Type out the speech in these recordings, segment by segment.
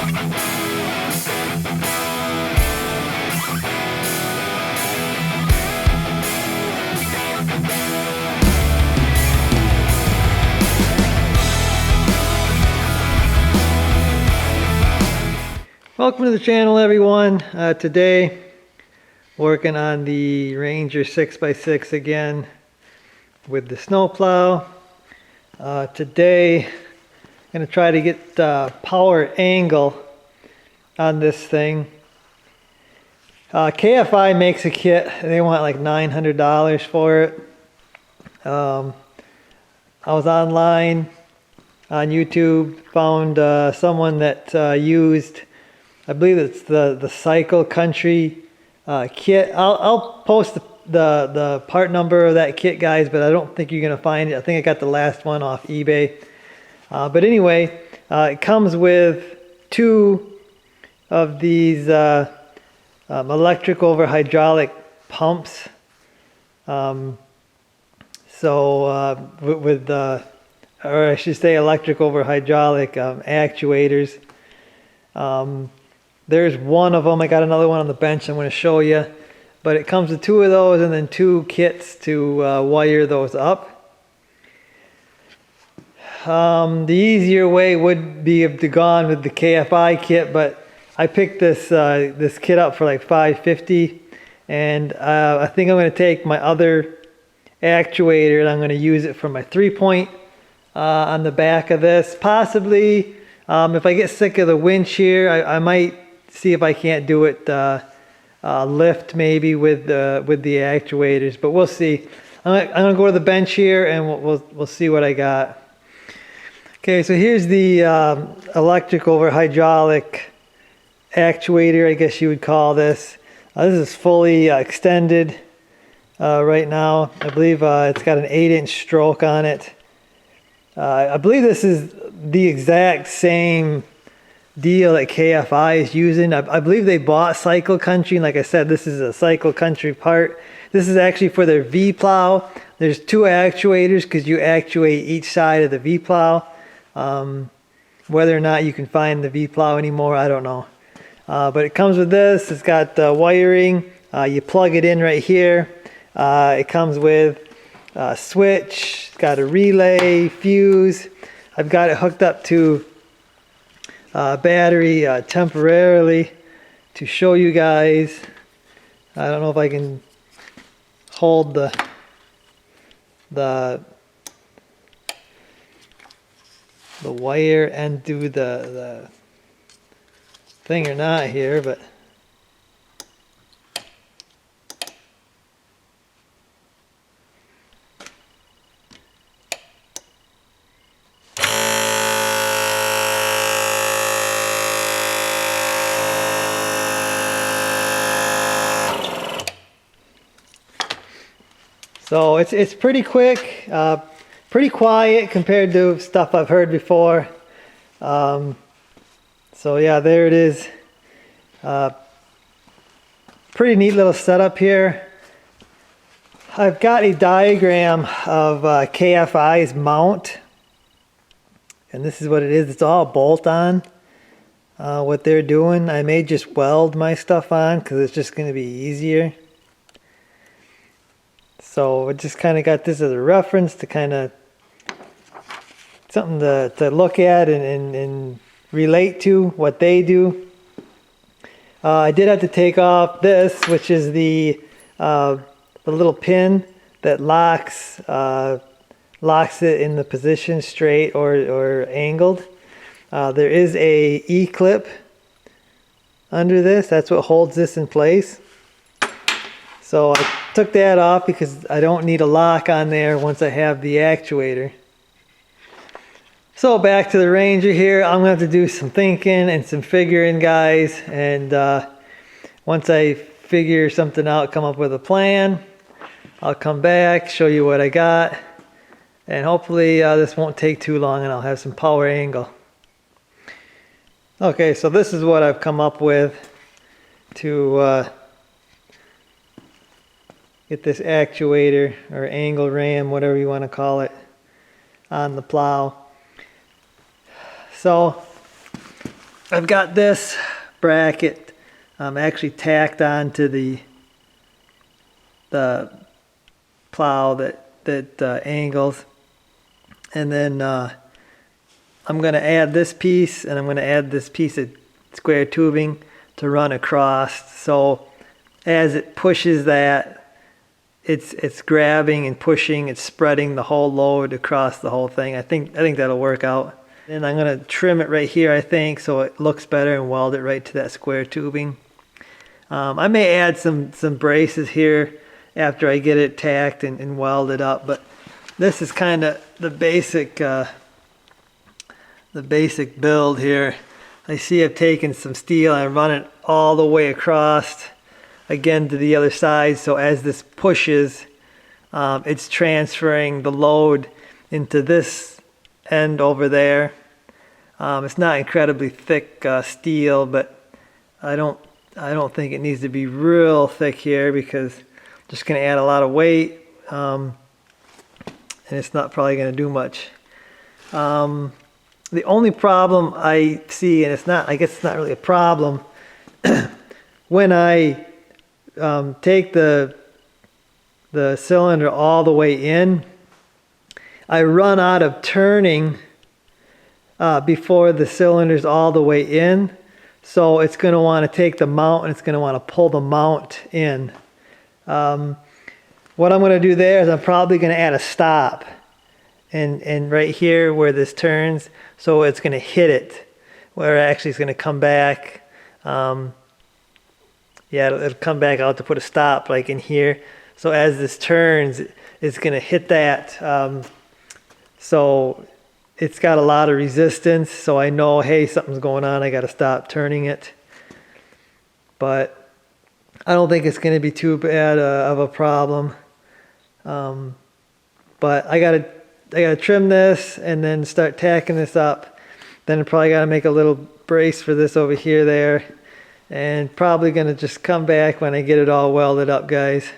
Welcome to the channel, everyone. Today working on the Ranger 6x6 again with the snowplow. Today I'm going to try to get the power angle on this thing. KFI makes a kit. They want like $900 for it. I was online on YouTube, found someone that used, I believe it's the Cycle Country kit. I'll post the part number of that kit, guys, but I don't think you're gonna find it. I think I got the last one off eBay. But anyway, it comes with two of these electric over hydraulic pumps. Or I should say electric over hydraulic actuators. There's one of them. I got another one on the bench I'm going to show you. But it comes with two of those and then two kits to wire those up. The easier way would be to go with the KFI kit, but I picked this this kit up for like $5.50, and I think I'm going to take my other actuator and I'm going to use it for my 3-point on the back of this. Possibly, if I get sick of the winch here, I might see if I can't do it lift maybe with the actuators, but we'll see. I'm gonna go to the bench here and we'll see what I got. Okay, so here's the electric over hydraulic actuator, I guess you would call this. This is fully extended right now. I believe it's got an 8-inch stroke on it. I believe this is the exact same deal that KFI is using. I believe they bought Cycle Country, and like I said, this is a Cycle Country part. This is actually for their V-plow. There's two actuators because you actuate each side of the V-plow. Whether or not you can find the V-plow anymore, I don't know. But it comes with this. It's got wiring. You plug it in right here. It comes with a switch. It's got a relay, fuse. I've got it hooked up to battery temporarily to show you guys. I don't know if I can hold the wire and do the thing or not here, but so it's pretty quick, pretty quiet compared to stuff I've heard before. So yeah, there it is. Pretty neat little setup here. I've got a diagram of KFI's mount, and this is what it is. It's all bolt on. What they're doing, I may just weld my stuff on because it's just going to be easier. So I just kind of got this as a reference to kind of something to look at and relate to what they do. I did have to take off this, which is the little pin that locks it in the position straight or angled. There is a E-clip under this. That's what holds this in place. So I took that off because I don't need a lock on there once I have the actuator. So back to the Ranger here. I'm going to have to do some thinking and some figuring, guys. And once I figure something out, come up with a plan, I'll come back, show you what I got. And hopefully this won't take too long and I'll have some power angle. Okay, so this is what I've come up with to get this actuator or angle ram, whatever you want to call it, on the plow. So I've got this bracket actually tacked onto the plow that angles, and then I'm going to add this piece, and I'm going to add this piece of square tubing to run across. So as it pushes that, it's grabbing and pushing, it's spreading the whole load across the whole thing. I think that'll work out. And I'm going to trim it right here, I think, so it looks better, and weld it right to that square tubing. I may add some braces here after I get it tacked and welded up, but this is kind of the basic build here. I see I've taken some steel and I run it all the way across again to the other side, so as this pushes, it's transferring the load into this end over there. It's not incredibly thick steel, but I don't think it needs to be real thick here, because I'm just going to add a lot of weight, and it's not probably going to do much. The only problem I see, and I guess it's not really a problem, when I take the cylinder all the way in, I run out of turning before the cylinder's all the way in. So it's going to want to take the mount, and it's going to want to pull the mount in. What I'm going to do there is I'm probably going to add a stop and right here where this turns, so it's going to hit it, where it actually is going to come back. Yeah, it'll come back out to put a stop like in here. So as this turns, it's going to hit that. So it's got a lot of resistance, so I know, hey, something's going on, I got to stop turning it. But I don't think it's going to be too bad of a problem. But I gotta trim this and then start tacking this up. Then I probably got to make a little brace for this over here there, and probably going to just come back when I get it all welded up, guys.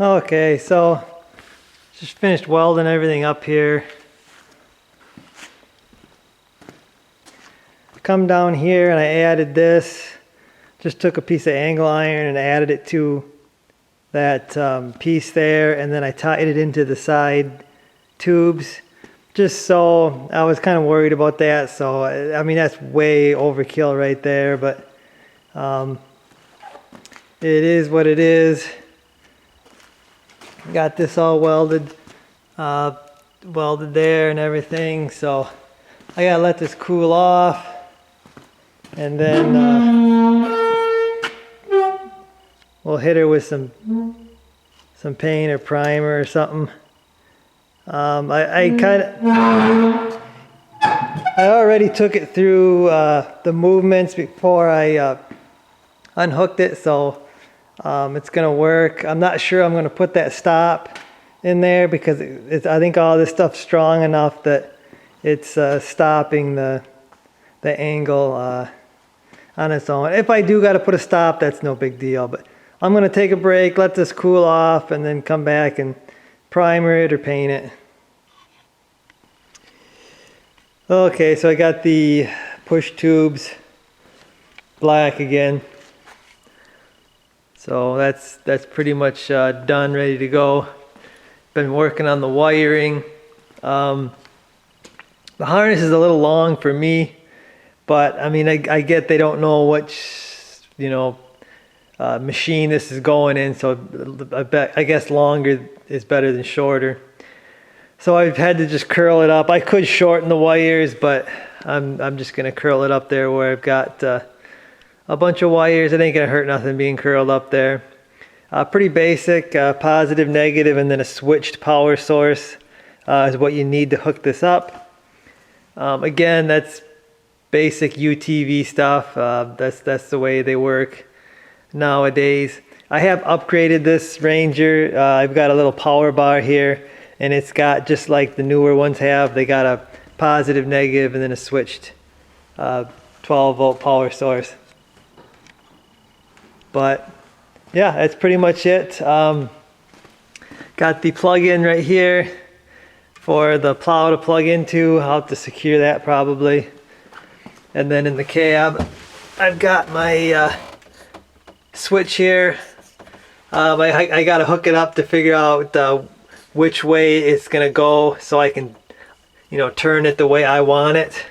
Okay, so just finished welding everything up here. Come down here and I added this. Just took a piece of angle iron and added it to that piece there, and then I tied it into the side tubes. Just so, I was kind of worried about that, so I mean that's way overkill right there, but it is what it is. Got this all welded there and everything, so I gotta let this cool off, and then we'll hit her with some paint or primer or something. I already took it through the movements before I unhooked it, so it's gonna work. I'm not sure I'm gonna put that stop in there because I think all this stuff's strong enough that it's stopping the angle. on its own. If I do got to put a stop, that's no big deal. But I'm going to take a break, let this cool off, and then come back and primer it or paint it. Okay, so I got the push tubes black again. So that's pretty much done, ready to go. Been working on the wiring. The harness is a little long for me, but I mean, I get they don't know which, you know, machine this is going in, so I guess longer is better than shorter. So I've had to just curl it up. I could shorten the wires, but I'm just gonna curl it up there where I've got a bunch of wires. It ain't gonna hurt nothing being curled up there. Pretty basic, positive, negative, and then a switched power source is what you need to hook this up. Again, that's basic UTV stuff. That's the way they work nowadays. I have upgraded this Ranger. I've got a little power bar here, and it's got, just like the newer ones have, they got a positive, negative, and then a switched 12-volt power source. But yeah, that's pretty much it. Got the plug-in right here for the plow to plug into. I'll have to secure that probably. And then in the cab, I've got my switch here. I got to hook it up to figure out which way it's gonna go, so I can, you know, turn it the way I want it.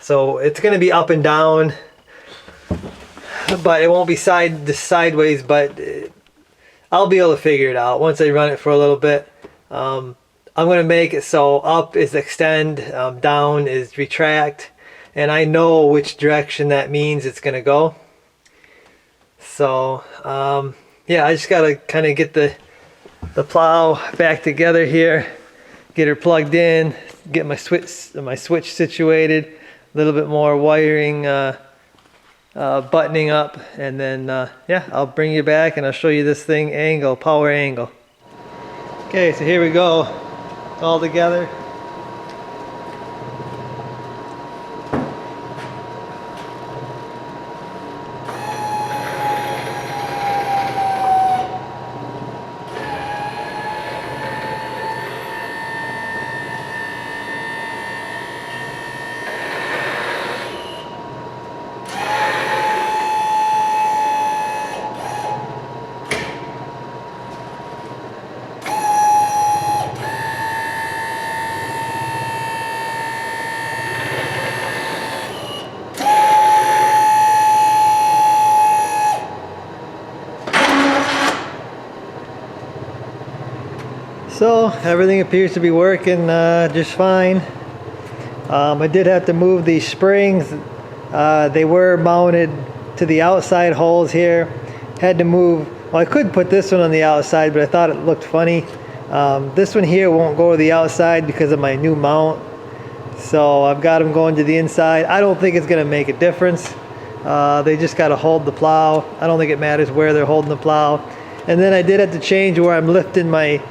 So it's gonna be up and down, but it won't be sideways, but I'll be able to figure it out once I run it for a little bit. I'm gonna make it so up is extend, down is retract, and I know which direction that means it's gonna go. So yeah, I just gotta kind of get the plow back together here, get her plugged in, get my switch situated, a little bit more wiring, buttoning up, and then yeah, I'll bring you back and I'll show you this thing power angle. Okay, so here we go, all together. So everything appears to be working just fine. I did have to move these springs. They were mounted to the outside holes here. Had to move, well, I could put this one on the outside, but I thought it looked funny. This one here won't go to the outside because of my new mount. So I've got them going to the inside. I don't think it's gonna make a difference. They just gotta hold the plow. I don't think it matters where they're holding the plow. And then I did have to change where I'm lifting my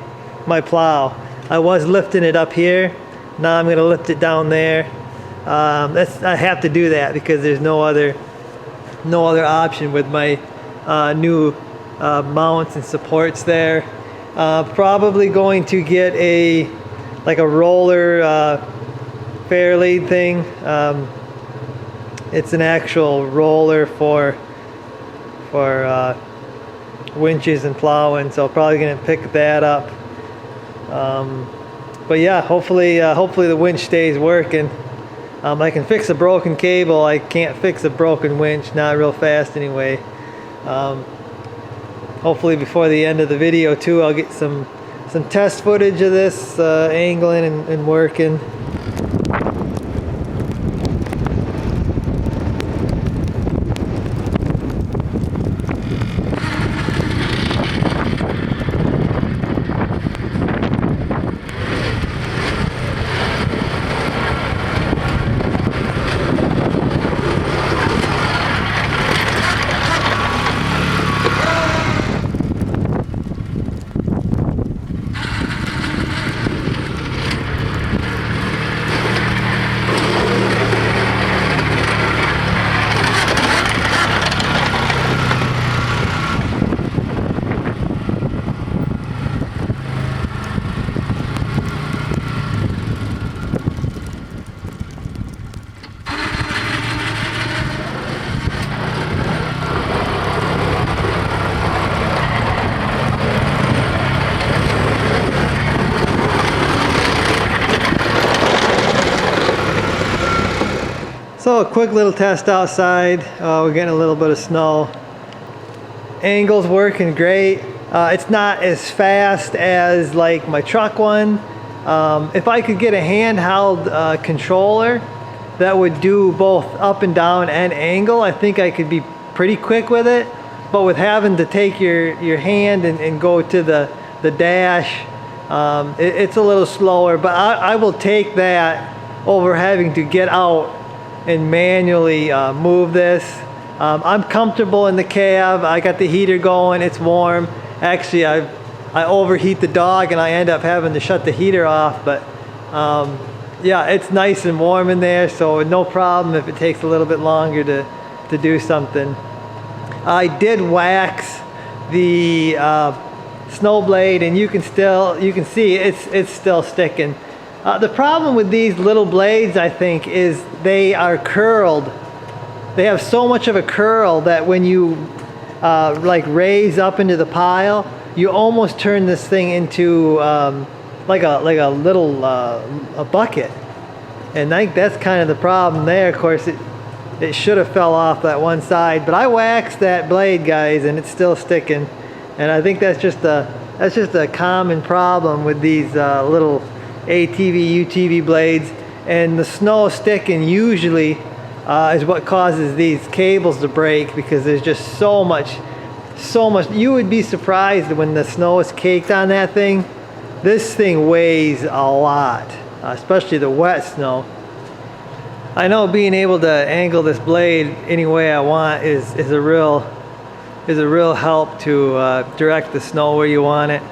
plow. I was lifting it up here. Now I'm going to lift it down there. I have to do that because there's no other option with my new mounts and supports there. Probably going to get like a roller fairlead thing. It's an actual roller for winches and plowing, so probably going to pick that up. But yeah, hopefully the winch stays working. I can fix a broken cable. I can't fix a broken winch, not real fast anyway. Hopefully before the end of the video too, I'll get some test footage of this angling and working. So a quick little test outside. We're getting a little bit of snow. Angle's working great. It's not as fast as like my truck one. If I could get a handheld controller that would do both up and down and angle, I think I could be pretty quick with it. But with having to take your hand and go to the dash, it's a little slower. But I will take that over having to get out and manually move this. I'm comfortable in the cab. I got the heater going, it's warm. Actually, I overheat the dog and I end up having to shut the heater off, but yeah, it's nice and warm in there, so no problem if it takes a little bit longer to do something. I did wax the snow blade, and you can see it's still sticking. The problem with these little blades, I think, is they are curled. They have so much of a curl that when you like raise up into the pile, you almost turn this thing into like a little a bucket. And I think that's kind of the problem there. Of course, it should have fell off that one side, but I waxed that blade, guys, and it's still sticking. And I think that's just a common problem with these little ATV, UTV blades. And the snow sticking usually is what causes these cables to break, because there's just so much. You would be surprised when the snow is caked on that thing. This thing weighs a lot, especially the wet snow. I know being able to angle this blade any way I want is a real help to direct the snow where you want it,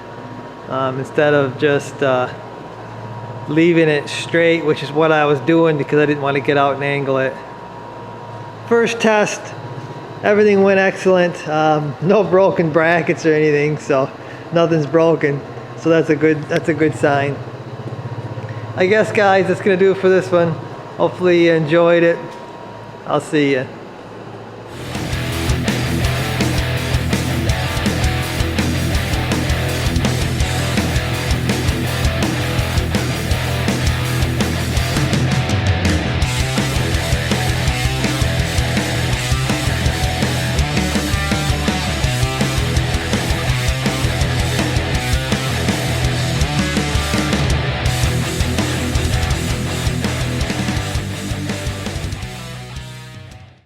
instead of just leaving it straight, which is what I was doing because I didn't want to get out and angle it. First test, everything went excellent. No broken brackets or anything, so nothing's broken. So that's a good sign. I guess, guys, that's gonna do it for this one. Hopefully you enjoyed it. I'll see you.